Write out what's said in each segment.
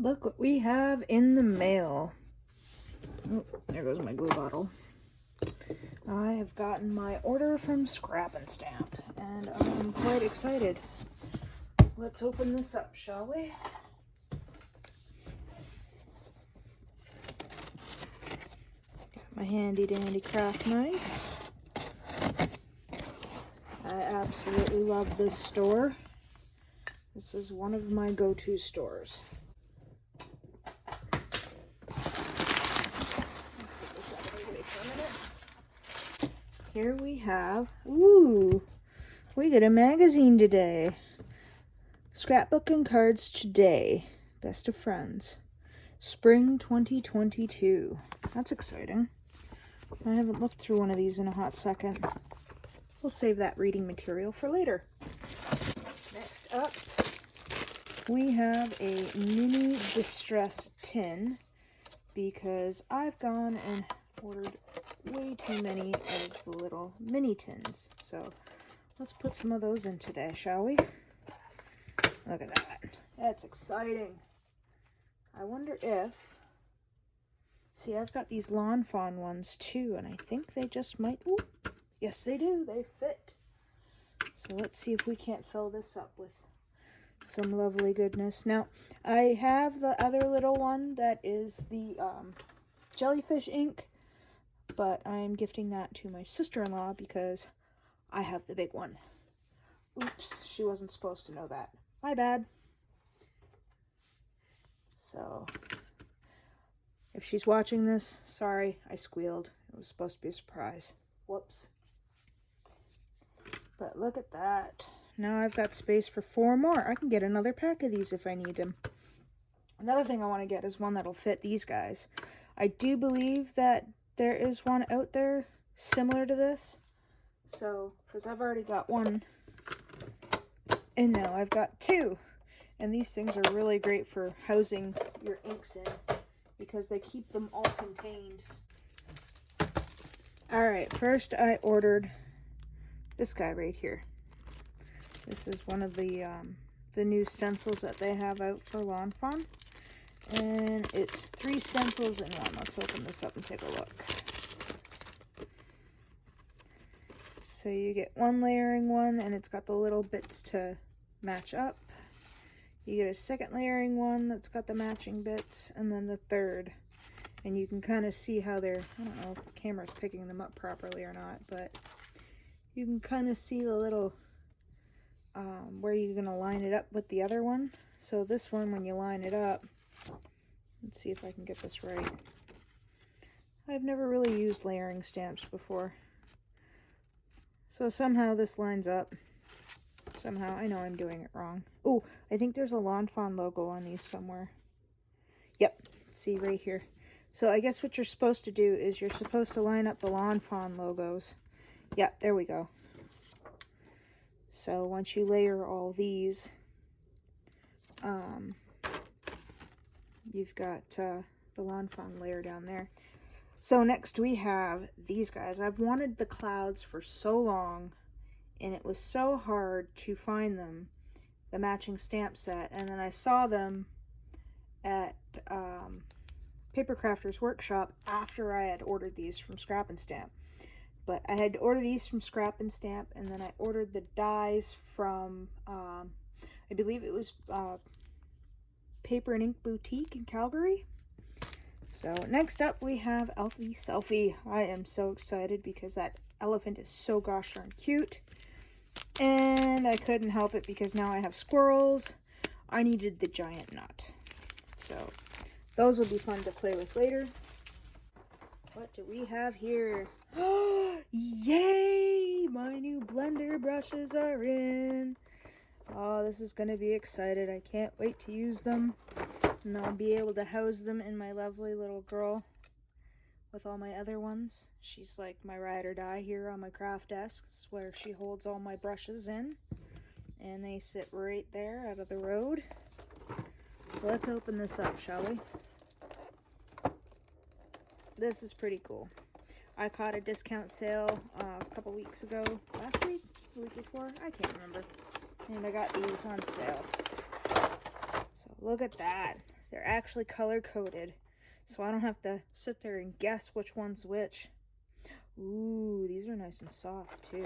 Look what we have in the mail. Oh, there goes my glue bottle. I have gotten my order from Scrap and Stamp, and I'm quite excited. Let's open this up, shall we? Got my handy dandy craft knife. I absolutely love this store. This is one of my go-to stores. Here we have, ooh, we get a magazine today. Scrapbook and Cards Today, Best of Friends, Spring 2022. That's exciting. I haven't looked through one of these in a hot second. We'll save that reading material for later. Next up, we have a mini distress tin because I've gone and ordered way too many of the little mini tins. So let's put some of those in today, shall we? Look at that. That's exciting. I wonder if... See, I've got these Lawn Fawn ones too, and I think they just might... Ooh, yes, they do. They fit. So let's see if we can't fill this up with some lovely goodness. Now, I have the other little one that is the jellyfish ink, but I'm gifting that to my sister-in-law because I have the big one. Oops, she wasn't supposed to know that. My bad. So, if she's watching this, sorry, I squealed. It was supposed to be a surprise. Whoops. But look at that. Now I've got space for 4 more. I can get another pack of these if I need them. Another thing I want to get is one that'll fit these guys. I do believe that there is one out there similar to this. So, because I've already got one, and now I've got 2. And these things are really great for housing your inks in because they keep them all contained. Alright, first I ordered this guy right here. This is one of the new stencils that they have out for Lawn Fawn. And it's 3 stencils in one. Let's open this up and take a look. So you get one layering one, and it's got the little bits to match up. You get a second layering one that's got the matching bits, and then the third. And you can kind of see how they're, I don't know if the camera's picking them up properly or not, but you can kind of see the little, where you're going to line it up with the other one. So this one, when you line it up, let's see if I can get this right. I've never really used layering stamps before. So somehow this lines up. Somehow, I know I'm doing it wrong. Oh, I think there's a Lawn Fawn logo on these somewhere. Yep, see right here. So I guess what you're supposed to do is you're supposed to line up the Lawn Fawn logos. Yep, there we go. So once you layer all these, you've got the Lawn Fawn layer down there. So next we have these guys. I've wanted the clouds for so long, and it was so hard to find them, the matching stamp set. And then I saw them at Paper Crafters Workshop after I had ordered these from Scrap and Stamp. But I had to order these from Scrap and Stamp, and then I ordered the dies from, I believe it was Paper and Ink Boutique in Calgary. So next up we have Elfie Selfie. I am so excited because that elephant is so gosh darn cute. And I couldn't help it because now I have squirrels. I needed the giant nut. So those will be fun to play with later. What do we have here? Yay! My new blender brushes are in. Oh, this is going to be excited. I can't wait to use them. And I'll be able to house them in my lovely little girl with all my other ones. She's like my ride or die here on my craft desk. It's where she holds all my brushes in. And they sit right there out of the road. So let's open this up, shall we? This is pretty cool. I caught a discount sale a couple weeks ago. Last week? The week before? I can't remember. And I got these on sale. So look at that. They're actually color-coded, so I don't have to sit there and guess which one's which. Ooh, these are nice and soft, too.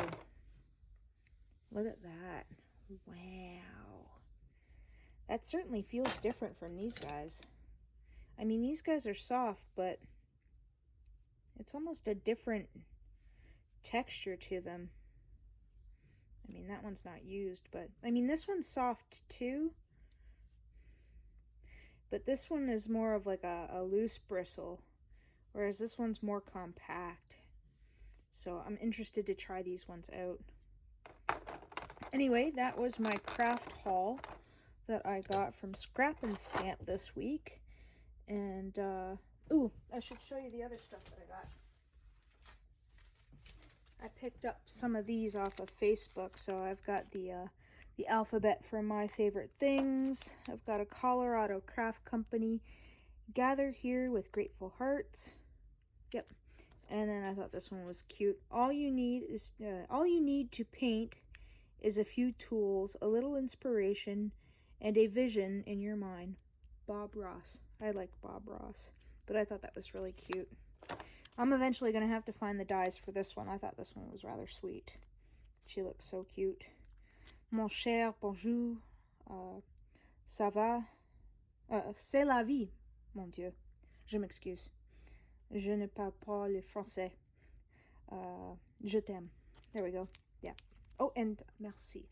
Look at that. Wow. That certainly feels different from these guys. I mean, these guys are soft, but it's almost a different texture to them. I mean, that one's not used, but I mean, this one's soft too. But this one is more of like a loose bristle, whereas this one's more compact. So I'm interested to try these ones out. Anyway, that was my craft haul that I got from Scrap and Stamp this week. And, ooh, I should show you the other stuff that I got. I picked up some of these off of Facebook, so I've got the alphabet for my favorite things. I've got a Colorado craft company, Gather Here with Grateful Hearts. Yep. And then I thought this one was cute. All you need to paint is a few tools, a little inspiration, and a vision in your mind. Bob Ross. I like Bob Ross, but I thought that was really cute. I'm eventually going to have to find the dies for this one. I thought this one was rather sweet. She looks so cute. Mon cher, bonjour. Ça va? C'est la vie, mon Dieu. Je m'excuse. Je ne parle pas le français. Je t'aime. There we go. Yeah. Oh, and merci.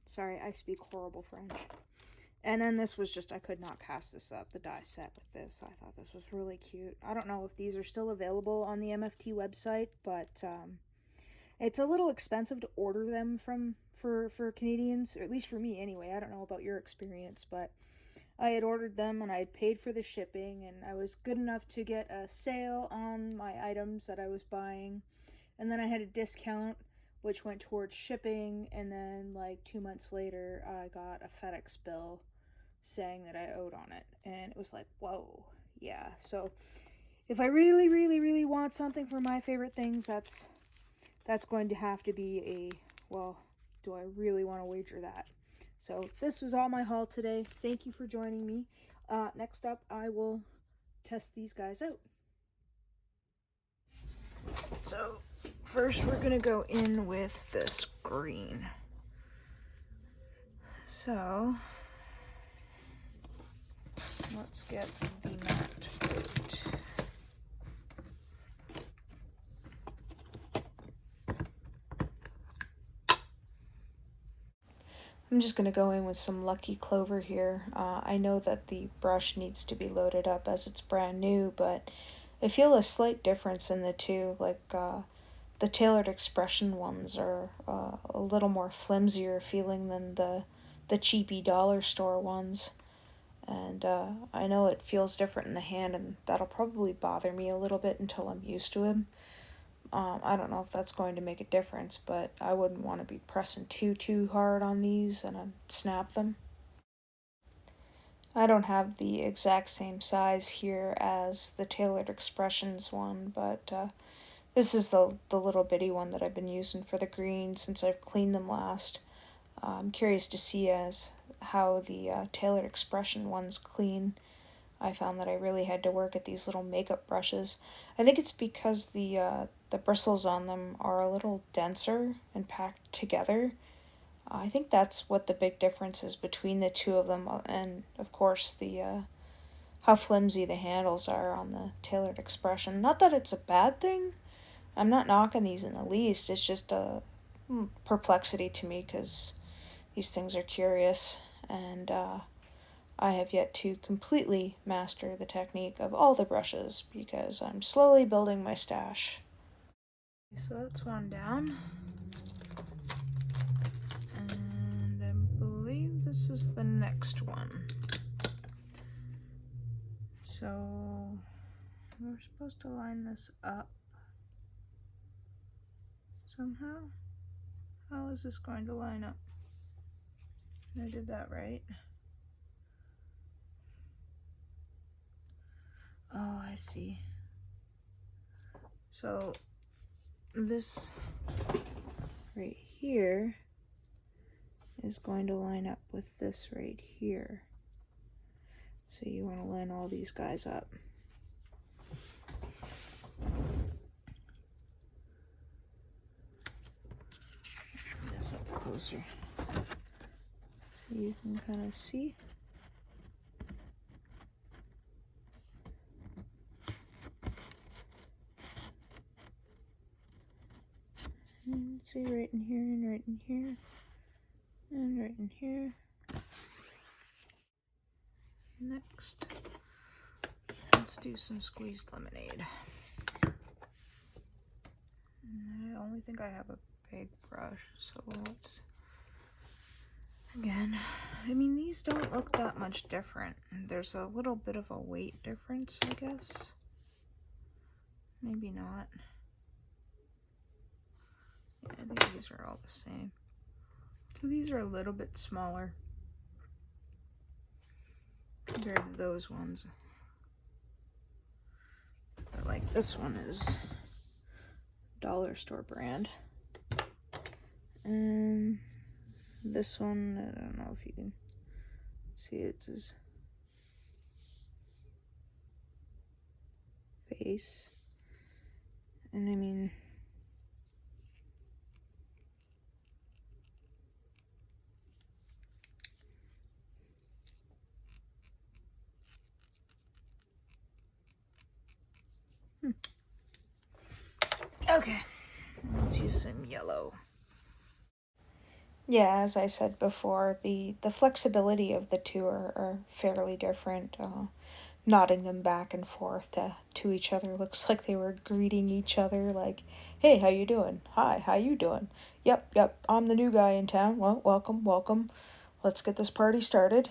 Sorry, I speak horrible French. And then this was just, I could not pass this up, the die set with this. I thought this was really cute. I don't know if these are still available on the MFT website, but it's a little expensive to order them for Canadians, or at least for me anyway. I don't know about your experience, but I had ordered them and I had paid for the shipping, and I was good enough to get a sale on my items that I was buying. And then I had a discount, which went towards shipping, and then like 2 months later, I got a FedEx bill saying that I owed on it, and it was like, whoa, yeah. So if I really, really, really want something for my favorite things, that's going to have to be a, well, do I really want to wager that? So this was all my haul today. Thank you for joining me. Next up, I will test these guys out. So first we're gonna go in with this green. So let's get the matte coat. I'm just going to go in with some Lucky Clover here. I know that the brush needs to be loaded up as it's brand new, but I feel a slight difference in the two. Like the Tailored Expression ones are a little more flimsier feeling than the cheapy dollar store ones. And I know it feels different in the hand, and that'll probably bother me a little bit until I'm used to him. I don't know if that's going to make a difference, but I wouldn't want to be pressing too hard on these and I'd snap them. I don't have the exact same size here as the Tailored Expressions one, but this is the little bitty one that I've been using for the green since I've cleaned them last. I'm curious to see how the Tailored Expression ones clean. I found that I really had to work at these little makeup brushes. I think it's because the bristles on them are a little denser and packed together. I think that's what the big difference is between the two of them, and of course the how flimsy the handles are on the Tailored Expression. Not that it's a bad thing. I'm not knocking these in the least. It's just a perplexity to me because these things are curious, and I have yet to completely master the technique of all the brushes because I'm slowly building my stash. So that's one down. And I believe this is the next one. So we're supposed to line this up somehow. How is this going to line up? I did that right. Oh, I see. So this right here is going to line up with this right here. So you want to line all these guys up. Bring this up closer so you can kind of see. And see, right in here, and right in here, and right in here. Next, let's do some squeezed lemonade. I only think I have a big brush, so let's, again, I mean, these don't look that much different. There's a little bit of a weight difference, I guess. Maybe not. Yeah, I think these are all the same. So these are a little bit smaller compared to those ones. But like this one is dollar store brand. And this one, I don't know if you can see it's his face. And I mean, okay, let's use some yellow. Yeah, as I said before, the flexibility of the two are fairly different. Nodding them back and forth to each other looks like they were greeting each other like, hey, how you doing? Hi, how you doing? Yep, I'm the new guy in town. Well, welcome. Let's get this party started.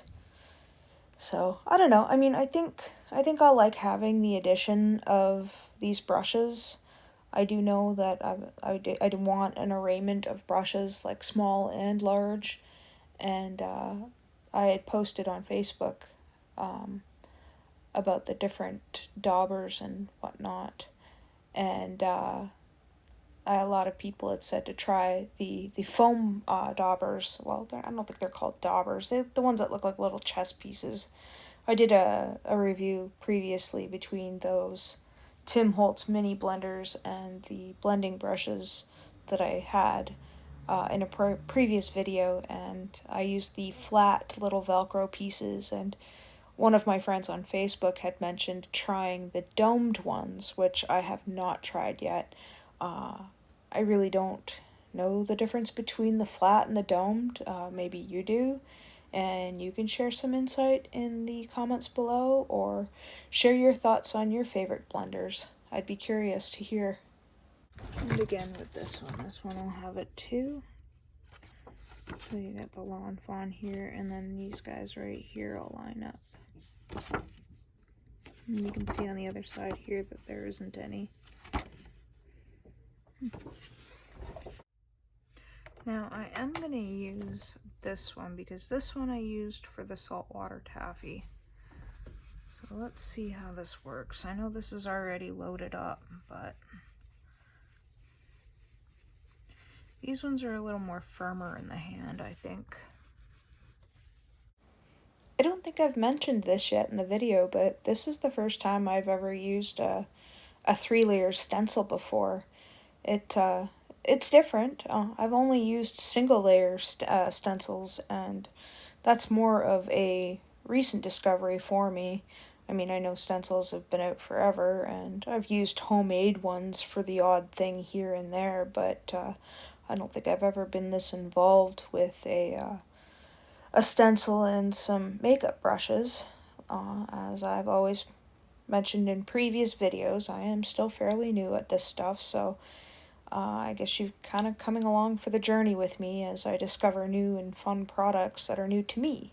So, I don't know. I mean, I think I'll like having the addition of these brushes. I do know that I want an arrangement of brushes, like small and large, and I had posted on Facebook about the different daubers and whatnot, and a lot of people had said to try the foam daubers. Well, I don't think they're called daubers. They're the ones that look like little chess pieces. I did a review previously between those Tim Holtz mini blenders and the blending brushes that I had in a previous video, and I used the flat little Velcro pieces, and one of my friends on Facebook had mentioned trying the domed ones, which I have not tried yet. I really don't know the difference between the flat and the domed. Maybe you do, and you can share some insight in the comments below, or share your thoughts on your favorite blenders. I'd be curious to hear. And again with this one will have it too. So you got the lawn fawn here, and then these guys right here all line up. And you can see on the other side here that there isn't any. Now I am going to use this one because this one I used for the Saltwater Taffy. So let's see how this works. I know this is already loaded up, but these ones are a little more firmer in the hand, I think. I don't think I've mentioned this yet in the video, but this is the first time I've ever used a 3-layer stencil before. It's different. I've only used single-layer stencils, and that's more of a recent discovery for me. I mean, I know stencils have been out forever, and I've used homemade ones for the odd thing here and there, but I don't think I've ever been this involved with a stencil and some makeup brushes. As I've always mentioned in previous videos, I am still fairly new at this stuff, so I guess you're kind of coming along for the journey with me as I discover new and fun products that are new to me,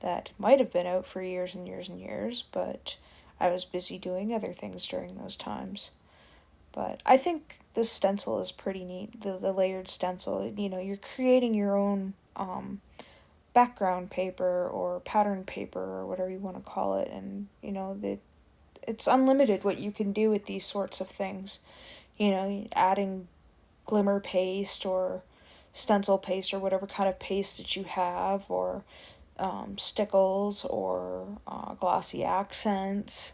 that might have been out for years and years and years, but I was busy doing other things during those times. But I think this stencil is pretty neat, the layered stencil. You know, you're creating your own background paper or pattern paper or whatever you want to call it, and you know, it's unlimited what you can do with these sorts of things. You know, adding glimmer paste or stencil paste or whatever kind of paste that you have, or Sticklez or glossy accents,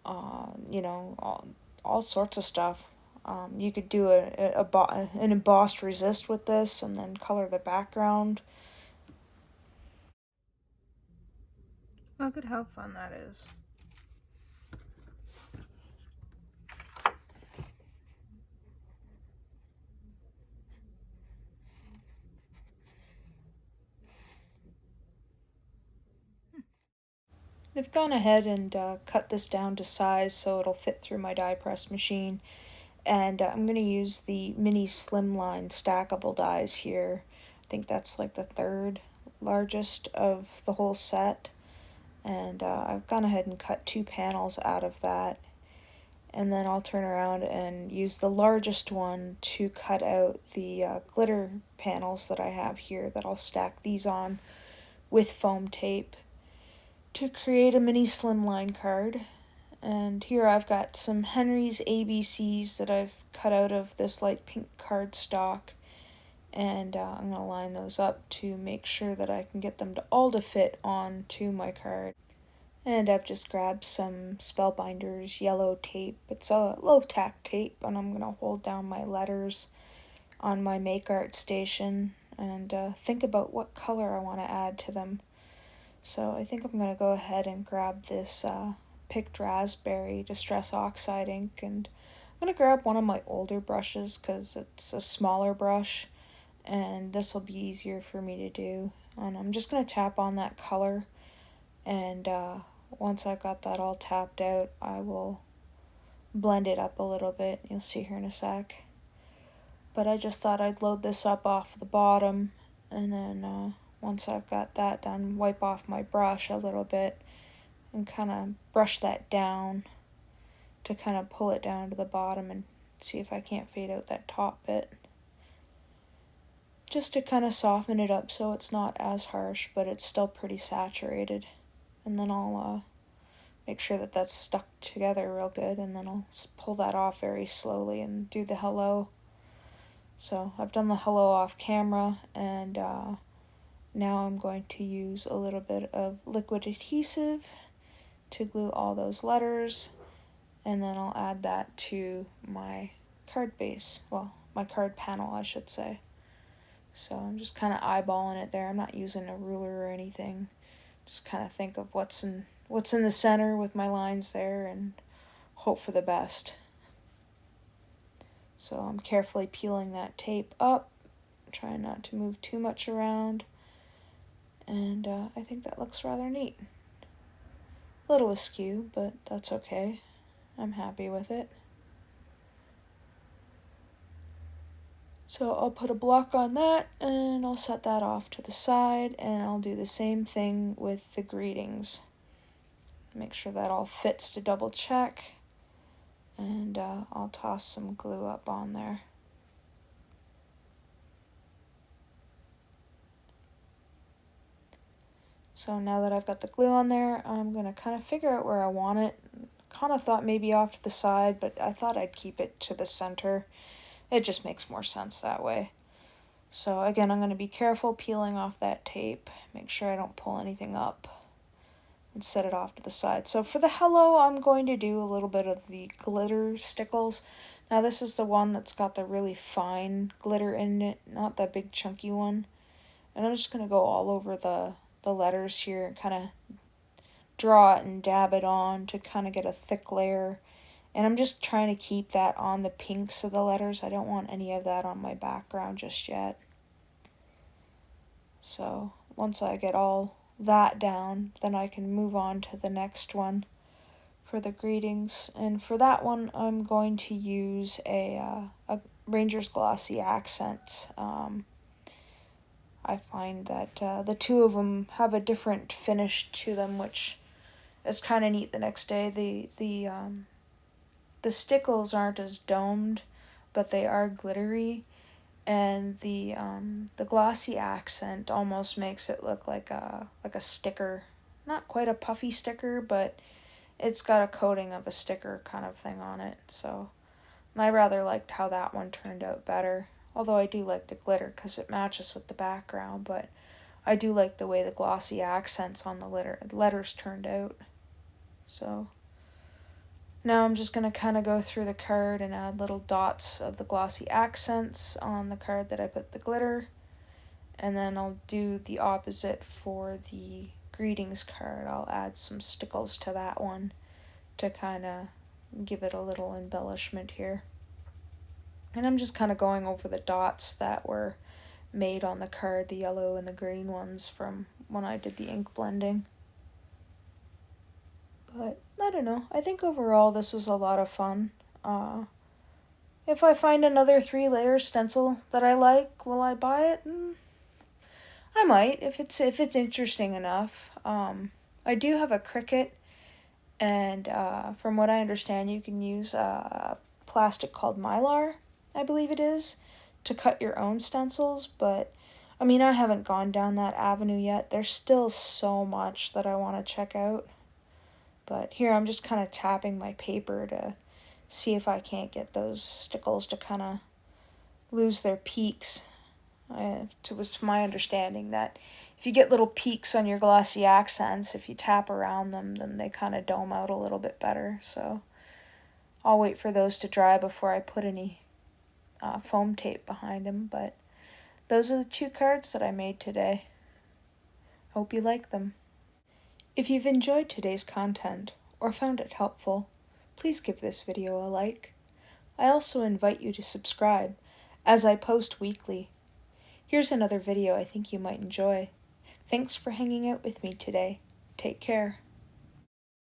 you know, all sorts of stuff. You could do an embossed resist with this and then color the background. Look at how fun that is. They've gone ahead and cut this down to size so it'll fit through my die press machine. And I'm going to use the mini slimline stackable dies here. I think that's like the third largest of the whole set. And I've gone ahead and cut 2 panels out of that. And then I'll turn around and use the largest one to cut out the glitter panels that I have here that I'll stack these on with foam tape to create a mini slimline card. And here I've got some Henry's ABCs that I've cut out of this light pink cardstock, and I'm going to line those up to make sure that I can get them to all to fit onto my card. And I've just grabbed some Spellbinders yellow tape. It's a low tack tape, and I'm going to hold down my letters on my Make Art station and think about what color I want to add to them. So I think I'm going to go ahead and grab this picked raspberry Distress Oxide ink, and I'm going to grab one of my older brushes because it's a smaller brush and this will be easier for me to do. And I'm just going to tap on that color, and once I've got that all tapped out, I will blend it up a little bit. You'll see here in a sec. But I just thought I'd load this up off the bottom, and then once I've got that done, wipe off my brush a little bit and kind of brush that down to kind of pull it down to the bottom and see if I can't fade out that top bit. Just to kind of soften it up so it's not as harsh, but it's still pretty saturated. And then I'll make sure that that's stuck together real good, and then I'll pull that off very slowly and do the hello. So I've done the hello off camera, and now I'm going to use a little bit of liquid adhesive to glue all those letters, and then I'll add that to my card base, well, my card panel I should say. So I'm just kind of eyeballing it there. I'm not using a ruler or anything. Just kind of think of what's in the center with my lines there and hope for the best. So I'm carefully peeling that tape up, trying not to move too much around, and I think that looks rather neat. A little askew, but that's okay. I'm happy with it. So I'll put a block on that, and I'll set that off to the side, and I'll do the same thing with the greetings. Make sure that all fits to double check, and I'll toss some glue up on there. So now that I've got the glue on there, I'm going to kind of figure out where I want it. Kind of thought maybe off to the side, but I thought I'd keep it to the center. It just makes more sense that way. So again, I'm going to be careful peeling off that tape. Make sure I don't pull anything up and set it off to the side. So for the hello, I'm going to do a little bit of the glitter Sticklez. Now this is the one that's got the really fine glitter in it, not that big chunky one. And I'm just going to go all over the letters here and kind of draw it and dab it on to kind of get a thick layer. And I'm just trying to keep that on the pinks of the letters. I don't want any of that on my background just yet. So once I get all that down, then I can move on to the next one for the greetings. And for that one, I'm going to use a Ranger's Glossy Accents. I find that the two of them have a different finish to them, which is kind of neat the next day. The Sticklez aren't as domed, but they are glittery, and the glossy accent almost makes it look like a sticker. Not quite a puffy sticker, but it's got a coating of a sticker kind of thing on it. So I rather liked how that one turned out better. Although I do like the glitter because it matches with the background, but I do like the way the glossy accents on the letters turned out. So now I'm just going to kind of go through the card and add little dots of the glossy accents on the card that I put the glitter. And then I'll do the opposite for the greetings card. I'll add some stickles to that one to kind of give it a little embellishment here. And I'm just kind of going over the dots that were made on the card, the yellow and the green ones from when I did the ink blending. But I don't know. I think overall this was a lot of fun. If I find another 3-layer stencil that I like, will I buy it? I might, if it's interesting enough. I do have a Cricut, and from what I understand, you can use plastic called Mylar, I believe it is, to cut your own stencils. But I mean, I haven't gone down that avenue yet. There's still so much that I want to check out. But here I'm just kind of tapping my paper to see if I can't get those stickles to kind of lose their peaks. It was my understanding that if you get little peaks on your glossy accents, if you tap around them, then they kind of dome out a little bit better. So I'll wait for those to dry before I put any foam tape behind them. But those are the 2 cards that I made today. Hope you like them. If you've enjoyed today's content or found it helpful, please give this video a like. I also invite you to subscribe, as I post weekly. Here's another video I think you might enjoy. Thanks for hanging out with me today. Take care.